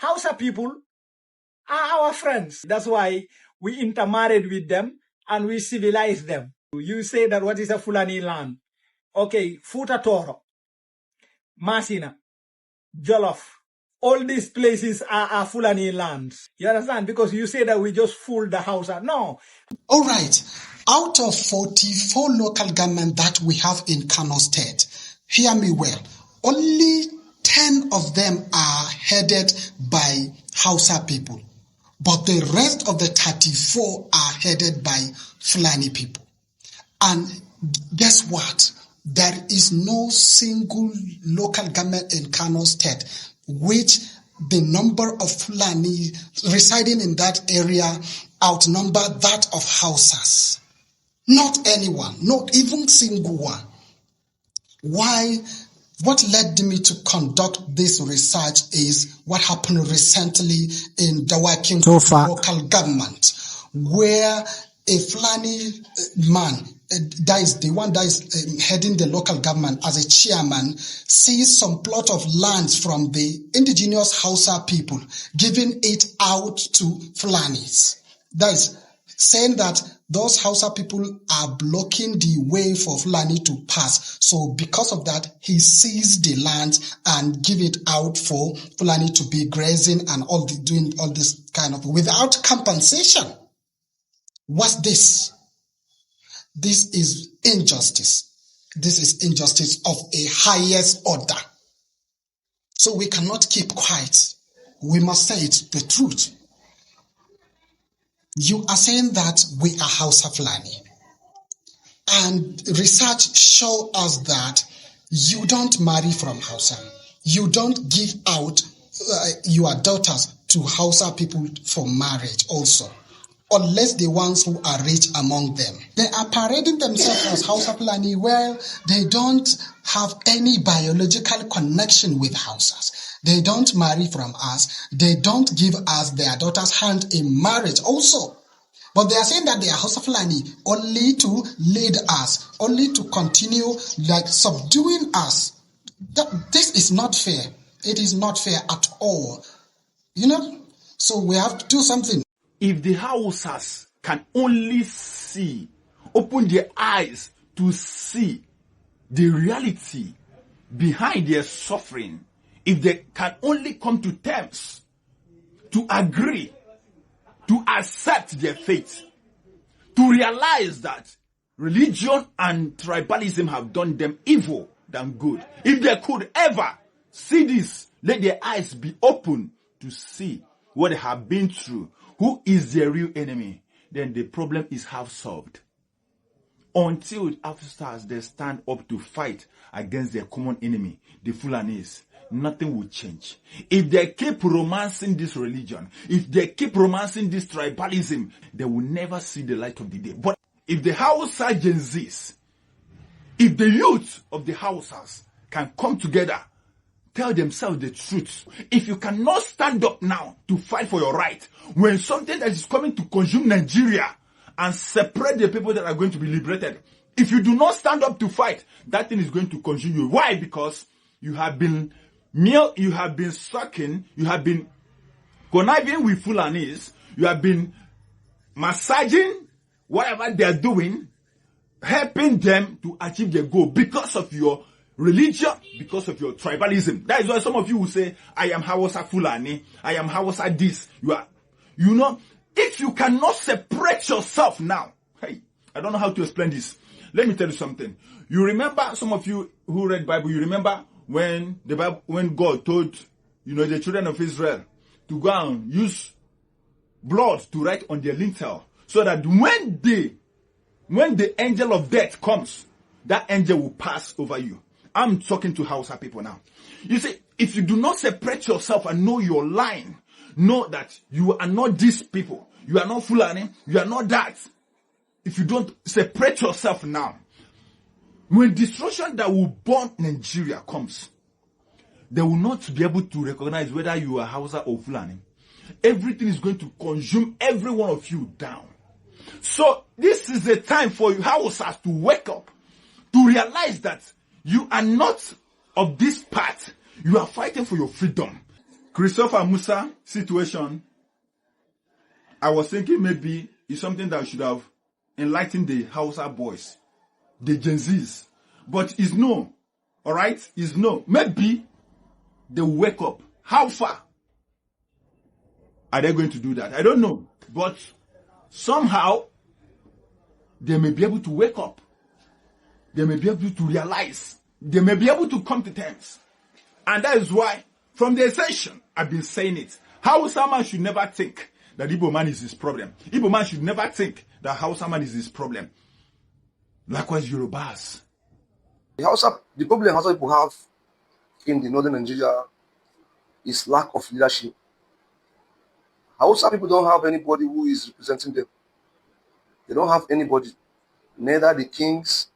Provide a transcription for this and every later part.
Hausa people are our friends. That's why we intermarried with them and we civilized them. You say that what is a Fulani land? Okay, Futa Toro, Masina, Jollof. All these places are Fulani lands. You understand? Because you say that we just fooled the Hausa. No. All right. Out of 44 local governments that we have in Kano State, hear me well, only 10 of them are headed by Hausa people. But the rest of the 34 are headed by Fulani people. And guess what? There is no single local government in Kano State which the number of Fulani residing in that area outnumber that of Hausas. Not anyone, not even single one. Why? What led me to conduct this research is what happened recently in Dawakin local government, where a Fulani man, that is the one that is heading the local government as a chairman, sees some plot of land from the indigenous Hausa people, giving it out to Fulanis. That is saying that those Hausa people are blocking the way for Fulani to pass. So because of that, he seized the land and give it out for Fulani to be grazing and doing all this kind of without compensation. What's this? This is injustice. This is injustice of a highest order. So we cannot keep quiet. We must say it, the truth. You are saying that we are Hausa Fulani. And research shows us that you don't marry from Hausa. You don't give out your daughters to Hausa people for marriage also. Unless the ones who are rich among them. They are parading themselves as Hausa Fulani where they don't have any biological connection with Hausas. They don't marry from us. They don't give us their daughter's hand in marriage also. But they are saying that they are Hausa Fulani only to lead us, only to continue like subduing us. This is not fair. It is not fair at all. You know? So we have to do something. If the Hausas can only open their eyes to see the reality behind their suffering, if they can only come to terms, to agree, to accept their fate, to realize that religion and tribalism have done them evil than good. If they could ever see this, let their eyes be open to see what they have been through, who is their real enemy, then the problem is half solved. Until after they stand up to fight against their common enemy, the Fulanis, nothing will change. If they keep romancing this religion, if they keep romancing this tribalism, they will never see the light of the day. But if the Hausa Gen Zs, if the youth of the Hausas can come together, tell themselves the truth. If you cannot stand up now to fight for your right, when something that is coming to consume Nigeria and separate the people that are going to be liberated, if you do not stand up to fight, that thing is going to consume you. Why? Because you have been sucking, you have been conniving with Fulanis, you have been massaging whatever they are doing, helping them to achieve their goal because of your religion, because of your tribalism. That is why some of you will say, I am Hausa Fulani, I am Hausa this. If you cannot separate yourself now, hey, I don't know how to explain this. Let me tell you something. You remember, some of you who read Bible, you remember when God told, the children of Israel to go and use blood to write on their lintel, so that when the angel of death comes, that angel will pass over you. I'm talking to Hausa people now. You see, if you do not separate yourself and know your line, know that you are not these people. You are not Fulani. You are not that. If you don't separate yourself now, when destruction that will burn Nigeria comes, they will not be able to recognize whether you are Hausa or Fulani. Everything is going to consume every one of you down. So this is the time for you Hausas to wake up, to realize that you are not of this path. You are fighting for your freedom. Christopher Musa situation, I was thinking maybe it's something that should have enlightened the Hausa boys, the Gen Zs. But it's no. All right? It's no. Maybe they wake up. How far are they going to do that? I don't know. But somehow, they may be able to wake up. They may be able to realize. They may be able to come to terms. And that is why, from the session, I've been saying it. Hausa man should never think that Igbo man is his problem. Igbo man should never think that Hausa man is his problem. Likewise, Yorubas. The problem Hausa people have in the northern Nigeria is lack of leadership. Hausa people don't have anybody who is representing them. They don't have anybody. Neither the kings,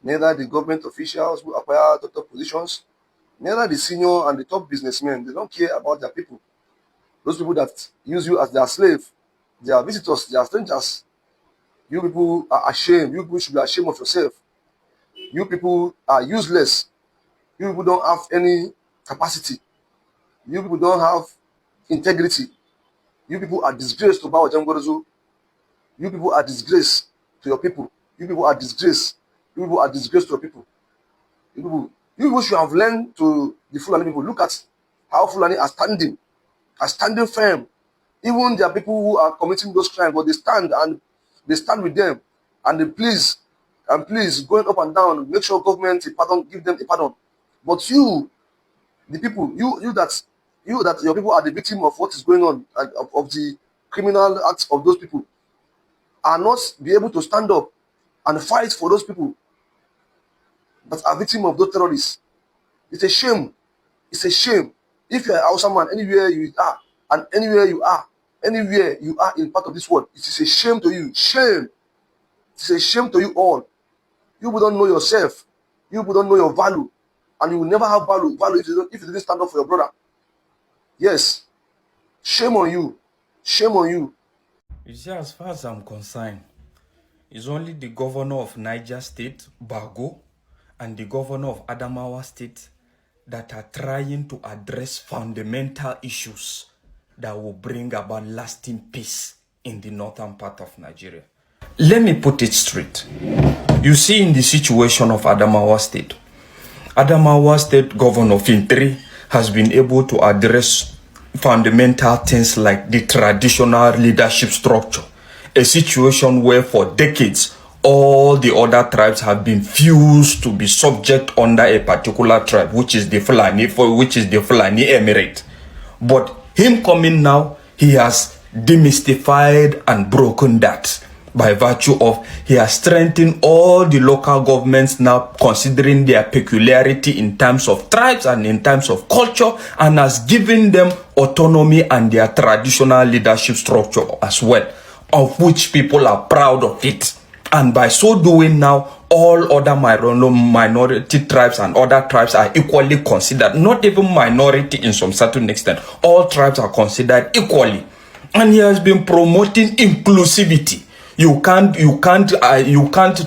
neither the government officials who acquire top positions, neither the senior and the top businessmen. They don't care about their people. Those people that use you as their slave, they are visitors, they are strangers. You people are ashamed. You people should be ashamed of yourself. You people are useless. You people don't have any capacity. You people don't have integrity. You people are disgrace to Bawa Jangorozo. You people are disgrace to your people. You people are disgrace. You people are disgrace to your people. You people should have learned to the Fulani people. Look at how Fulani are standing firm. Even there are people who are committing those crimes, but they stand with them, and they please going up and down, make sure government give them a pardon. But you, the people, you that your people are the victim of what is going on, of the criminal acts of those people, are not be able to stand up and fight for those people that are victim of those terrorists. It's a shame. It's a shame. If you're a Hausa man, anywhere you are, and anywhere you are in part of this world, it is a shame to you. Shame. It's a shame to you all. You will don't know yourself. You will don't know your value. And you will never have value if you didn't stand up for your brother. Yes. Shame on you. Shame on you. You see, as far as I'm concerned, it's only the governor of Niger State, Bago, and the governor of Adamawa State that are trying to address fundamental issues that will bring about lasting peace in the northern part of Nigeria. Let me put it straight. You see, in the situation of Adamawa State Governor Fintri has been able to address fundamental things like the traditional leadership structure, a situation where for decades all the other tribes have been fused to be subject under a particular tribe, which is the Fulani Emirate. But him coming now, he has demystified and broken that by virtue of he has strengthened all the local governments now, considering their peculiarity in terms of tribes and in terms of culture, and has given them autonomy and their traditional leadership structure as well, of which people are proud of it. And by so doing now, all other minority tribes and other tribes are equally considered, not even minority in some certain extent. All tribes are considered equally. And he has been promoting inclusivity. You can't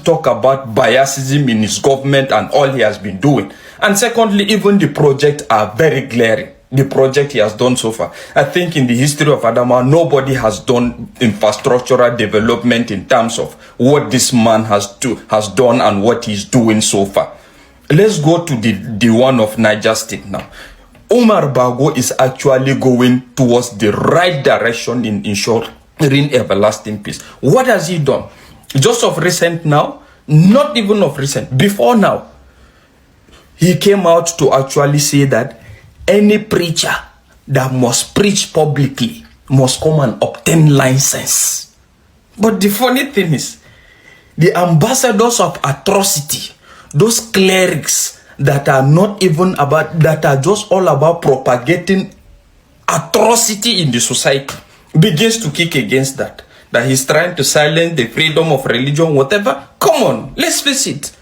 talk about biasism in his government and all he has been doing. And secondly, even the projects are very glaring. The project he has done so far. I think in the history of Adama, nobody has done infrastructural development in terms of what this man has done and what he's doing so far. Let's go to the one of Niger State now. Umar Bago is actually going towards the right direction in ensuring everlasting peace. What has he done? Just of recent now, not even of recent, before now, he came out to actually say that any preacher that must preach publicly must come and obtain license. But the funny thing is, the ambassadors of atrocity, those clerics that are not even about, that are just all about propagating atrocity in the society, begins to kick against that he's trying to silence the freedom of religion, whatever. Come on, let's face it.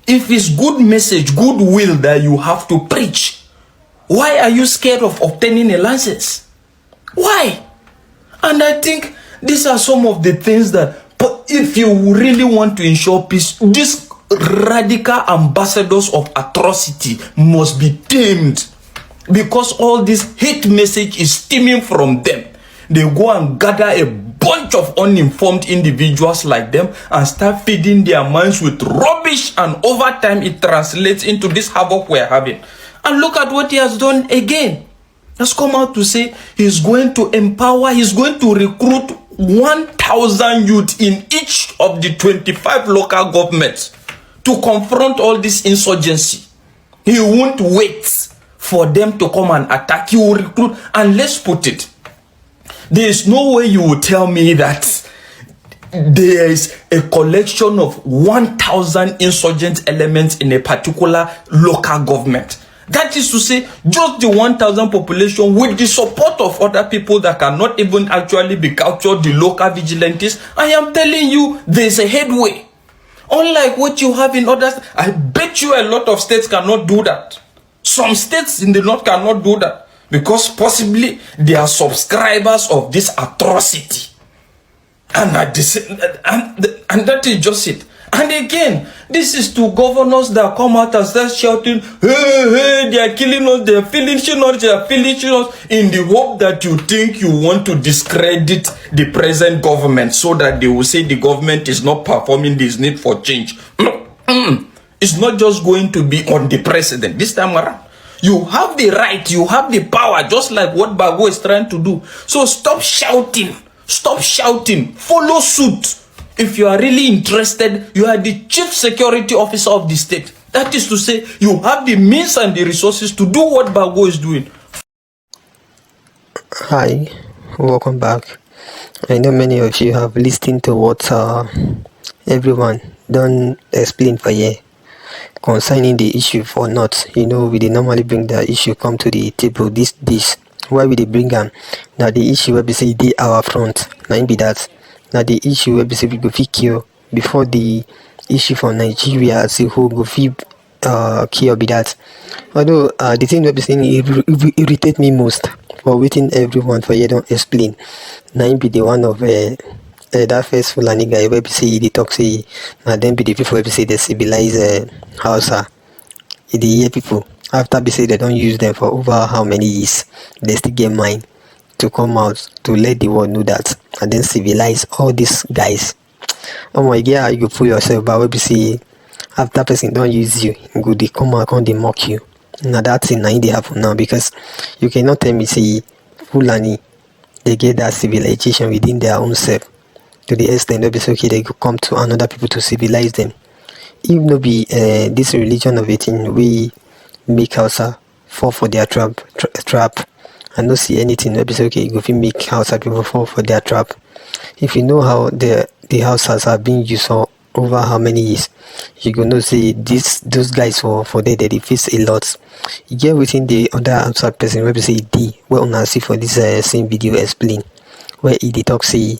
If it's good message, good will that you have to preach, why are you scared of obtaining a license? Why? And I think these are some of the things that, but if you really want to ensure peace, these radical ambassadors of atrocity must be tamed. because all this hate message is stemming from them. They go and gather a bunch of uninformed individuals like them and start feeding their minds with rubbish, and over time it translates into this havoc we're having. And look at what he has done again. Has come out to say he's going to empower, he's going to recruit 1,000 youth in each of the 25 local governments to confront all this insurgency. He won't wait for them to come and attack. He will recruit. And let's put it, there is no way you will tell me that there is a collection of 1,000 insurgent elements in a particular local government. That is to say, just the 1,000 population with the support of other people that cannot even actually be captured, the local vigilantes. I am telling you, there's a headway. Unlike what you have in others, I bet you a lot of states cannot do that. Some states in the north cannot do that because possibly they are subscribers of this atrocity. And that is just it. And again, this is to governors that come out and start shouting, hey, they are killing us, they are finishing us, they are finishing us, in the hope that you think you want to discredit the present government so that they will say the government is not performing this need for change. It's not just going to be on the president this time around. You have the right, you have the power, just like what Bago is trying to do. So stop shouting, follow suit. If you are really interested, you are the chief security officer of the state. That is to say, you have the means and the resources to do what Bago is doing. Hi, welcome back. I know many of you have listened to what everyone done explain for you concerning the issue for not. We dey normally bring the issue come to the table. This why we dey bring them. Now the issue where we say they our front. Now be that. Now the issue where we say we go fit cure before the issue for Nigeria as a whole go fit cure be that. Although the thing where we saying irritate me most for waiting everyone for you don't explain. Now be the one of that first Fulani guy where we say they talk say now then be the people where we say they civilize Hausa. The year people after we say they don't use them for over how many years, they still get mind to come out to let the world know that and then civilize all these guys. Oh my god, you go pull yourself, but we see after person don't use you, go they come out and they mock you. Now that's in they happen now because you cannot tell me say Fulani they get that civilization within their own self to the extent that it's okay they could come to another people to civilize them. Even though be this religion of 18 we make Hausa fall for their trap. I don't see anything that is okay. If you make Hausa people fall for their trap, if you know how the Hausas are being used for over how many years, you gonna see those guys for they face a lot. You get within the other outside person where we say D where on see for this same video explain where he talk say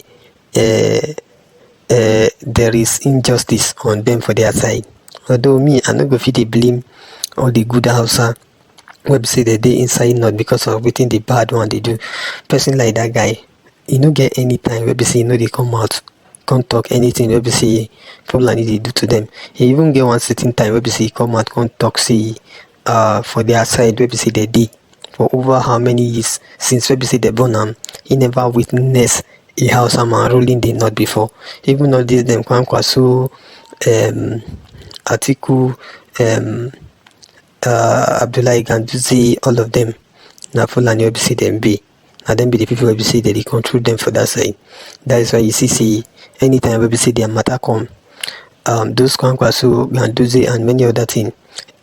there is injustice on them for their side. Although me, I not go fit they blame all the good Hausa web say that they inside not because of within the bad one they do. Person like that guy, you no get any time web say they come out, can't talk anything web say Fulani they do to them. He even get one certain time web say come out, can't talk say for their side web say they did for over how many years since web say they born he never witnessed a house man ruling the not before. Even all these them so Atiku Abdullah Ganduzi, all of them now Fulani we see them be and then be the people we see that they control them for that side. That is why you see anytime we see their matter come those Kwankwaso, Ganduzi and many other things,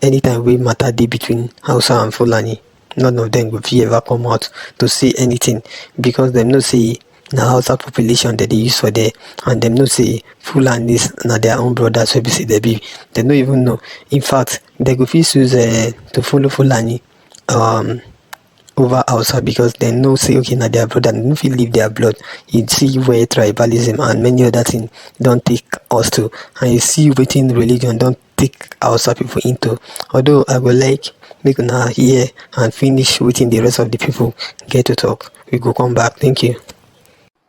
anytime we matter dey between Hausa and Fulani, none of them will ever come out to say anything because them no say na Hausa population that they use for there and them no say Fulanis na their own brothers wey be say they be. They don't even know. In fact, they go fit use to follow Fulani over Hausa because they know say okay na their brother, they no fit leave their blood. You see where tribalism and many other things don't take us to, and you see within religion don't take Hausa people into. Although I would like make una hear and finish within the rest of the people get to talk. We go come back. Thank you.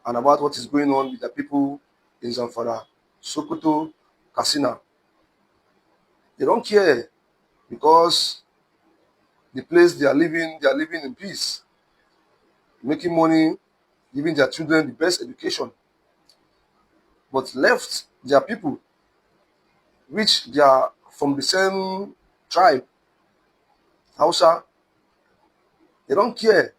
And about what is going on with the people in Zamfara, Sokoto, Katsina. They don't care because the place they are living in peace, making money, giving their children the best education, but left their people, which they are from the same tribe, Hausa. They don't care.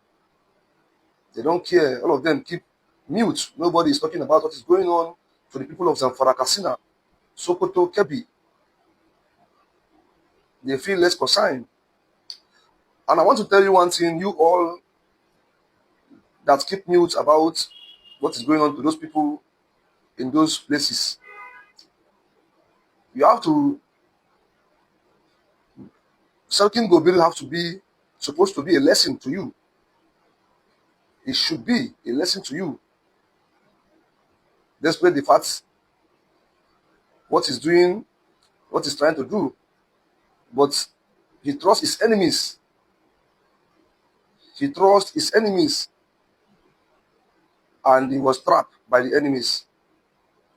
They don't care. All of them keep mute. Nobody is talking about what is going on to the people of Zamfara, Katsina, Sokoto, Kebbi. They feel less concerned. And I want to tell you one thing, you all that keep mute about what is going on to those people in those places. You have to, Selking Gobir have to be, supposed to be a lesson to you. It should be a lesson to you. Despite the fact what he's doing, what he's trying to do, but he trusts his enemies. He trusts his enemies, and he was trapped by the enemies.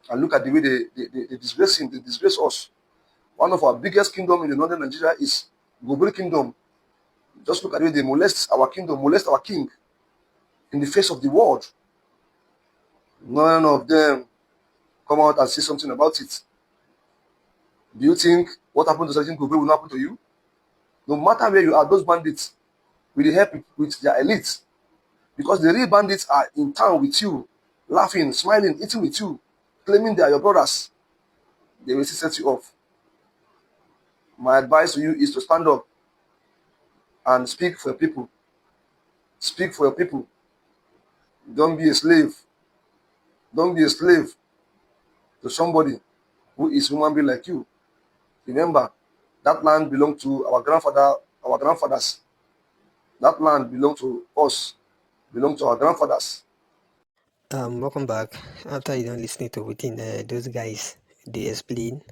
And look at the way they disgrace him, they disgrace us. One of our biggest kingdom in the northern Nigeria is Gobir Kingdom. Just look at the way they molest our kingdom, molest our king in the face of the world. None of them come out and say something about it. Do you think what happened to Sergeant Gobir will not happen to you? No matter where you are, those bandits will help with their elites. Because the real bandits are in town with you, laughing, smiling, eating with you, claiming they are your brothers. They will still set you off. My advice to you is to stand up and speak for your people. Speak for your people. Don't be a slave. Don't be a slave to somebody who is human being like you. Remember, that land belonged to our grandfathers. That land belonged to us, belonged to our grandfathers. Welcome back. After you don't listen to within those guys, they explain.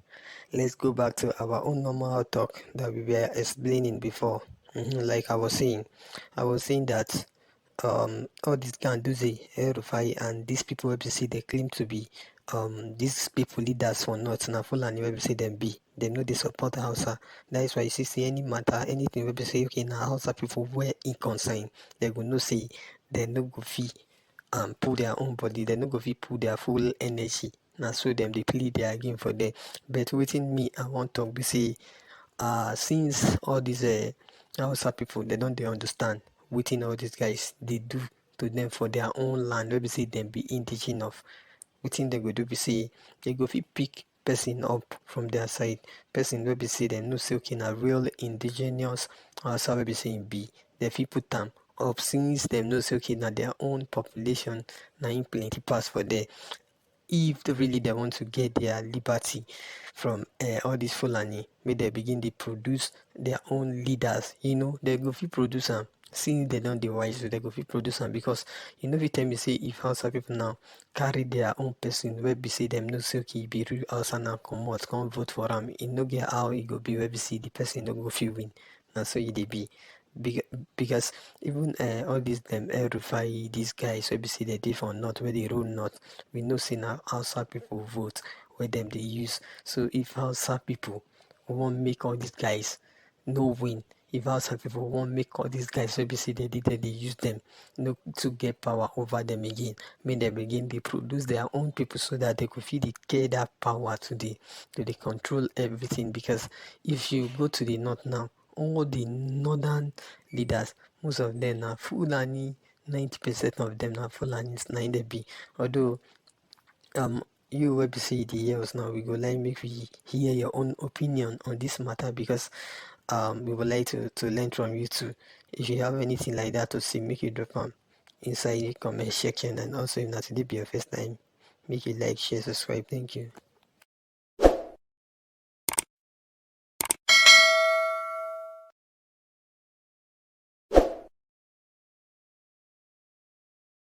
Let's go back to our own normal talk that we were explaining before. Like I was saying that all these Ganduzi, Erufai, and these people where we see they claim to be these people leaders for North na Fulani where we say them be. They know they support Hausa. That is why you see any matter, anything where we say okay now Hausa people were in concern, they go no say they no go fee pull their own body, they no go fit pull their full energy. Na so them they plead their game for them. But within me, I want to be say since all these Hausa people they understand within all these guys they do to them for their own land, where we say them be indigenous of wetin they go do be say they go fit pick person up from their side, person wey be say dem know say okay na real indigenous Hausa wey be say im be, dem fit put am up since dem know say okay na their own population na im plenty pass for there. If really they want to get their liberty from all these Fulani, may they begin to produce their own leaders, they go fit produce them. Since they don't wise, so they go fit produce them because if you tell me say if Hausa people now carry their own person, where be say them no say okay be real Hausa now come vote for them, it no get how it go be where be say the person no go fit win. And so it be. Because even all these them Rufai, these guys wey be say they dey for north, where they rule north, we know say na Hausa people vote where them they use. So if Hausa people want make all these guys no win, if Hausa people want make all these guys wey be say they use them no to get power over them again, may they begin they produce their own people so that they could feed it get that power to the control everything. Because if you go to the north now, all the northern leaders, most of them are Fulani, 90% of them are Fulani, 90 be. Although you will be say the years now, we go like make we hear your own opinion on this matter because we would like to learn from you too. If you have anything like that to say, make you drop them inside the comment section, and also if not today be your first time, make you like, share, subscribe. Thank you.